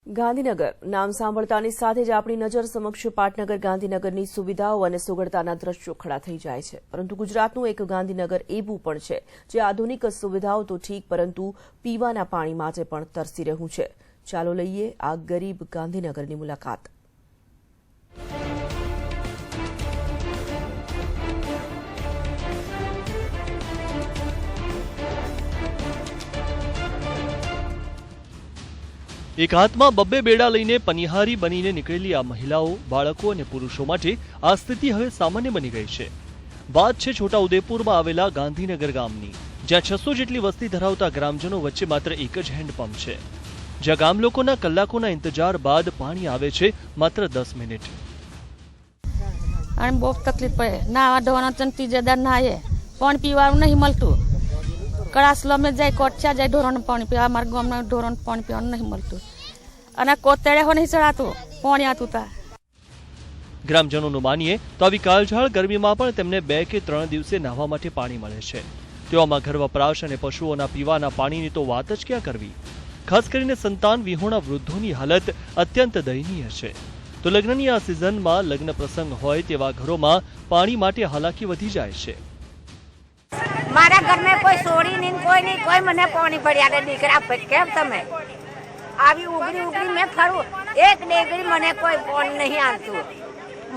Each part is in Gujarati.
ગાંધીનગર નામ સાંભળતાની સાથે જ આપણી નજર સમક્ષ પાટનગર ગાંધીનગરની સુવિધાઓ અને સુગડતાના દ્રશ્યો ખડા થઈ જાય છે, પરંતુ ગુજરાતનું એક ગાંધીનગર એવું પણ છે જે આધુનિક સુવિધાઓ તો ઠીક, પરંતુ પીવાના પાણી માટે પણ તરસી રહ્યું છે। ચાલો લઈએ આ ગરીબ ગાંધીનગરની મુલાકાત। એક હાથમાં બબ્બે બેડા લઈને પનિહારી બનીને નીકળેલી આ મહિલાઓ, બાળકો અને પુરુષો માટે આ સ્થિતિ હવે સામાન્ય બની ગઈ છે। વાત છે છોટાઉદેપુરમાં આવેલા ગાંધીનગર ગામની, જ્યાં 600 જેટલી વસ્તી ધરાવતા ગ્રામજનો વચ્ચે માત્ર એક જ હેન્ડપંપ છે, જ્યાં ગામ લોકોના કલાકોના ઇંતજાર બાદ પાણી આવે છે માત્ર 10 મિનિટ। અને બહુ તકલીફ પડે, નાવા ધોવાના ત્રીજેદાર નાયે પાણી પીવાનું નહીં મળતું। કળાસલમે જાય, કોઠિયા જાય, ઢોરોને પાણી પીવા, અમારા ગામના ઢોરોને પાણી પીવાનું નહીં મળતું, અને કોતેડે હો નહીં ચડાતું, પાણી આતું તા। ગ્રામજનોનું માનીએ તો આવી કાળઝાળ ગરમીમાં પણ તેમને 2 કે 3 દિવસે નાહવા માટે પાણી મળે છે। તેવામાં ઘર વપરાશ અને પશુઓના પીવાના પાણીની તો વાત જ ક્યાં કરવી। ખાસ કરીને સંતાન વિહોણા વૃદ્ધોની હાલત અત્યંત દયનીય છે। તો લગ્નની આ સિઝનમાં લગ્ન પ્રસંગ હોય તેવા ઘરોમાં પાણી માટે હાલાકી વધી જાય છે। मारा घर में कोई सोड़ी नहीं, कोई मने पानी भरिया दीकरा केम तमे आवी उगड़ी उगड़ी में फरू, एक डेगरी मने कोई पानी नहीं आलतू,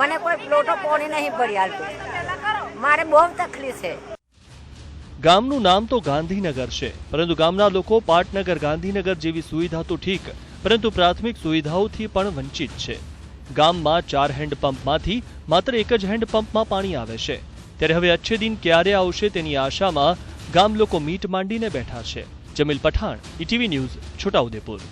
मने कोई लोटो पानी नहीं भरी आलतू, मारे बहुत तकलीफ है। ગામનું નામ તો ગાંધીનગર છે, પરંતુ ગામના લોકો પાટનગર ગાંધીનગર જેવી સુવિધા તો ઠીક, પરંતુ પ્રાથમિક સુવિધાઓથી પણ વંચિત છે। ગામમાં 4 હેન્ડપંપમાંથી માત્ર એક જ હેન્ડપંપમાં પાણી આવે છે, ત્યારે હવે અચ્છે દિન ક્યારે આવશે તેની આશામાં ગામ લોકો મીટ માંડીને બેઠા છે। Jamil Pathan, ETV news, Chhota Udepur.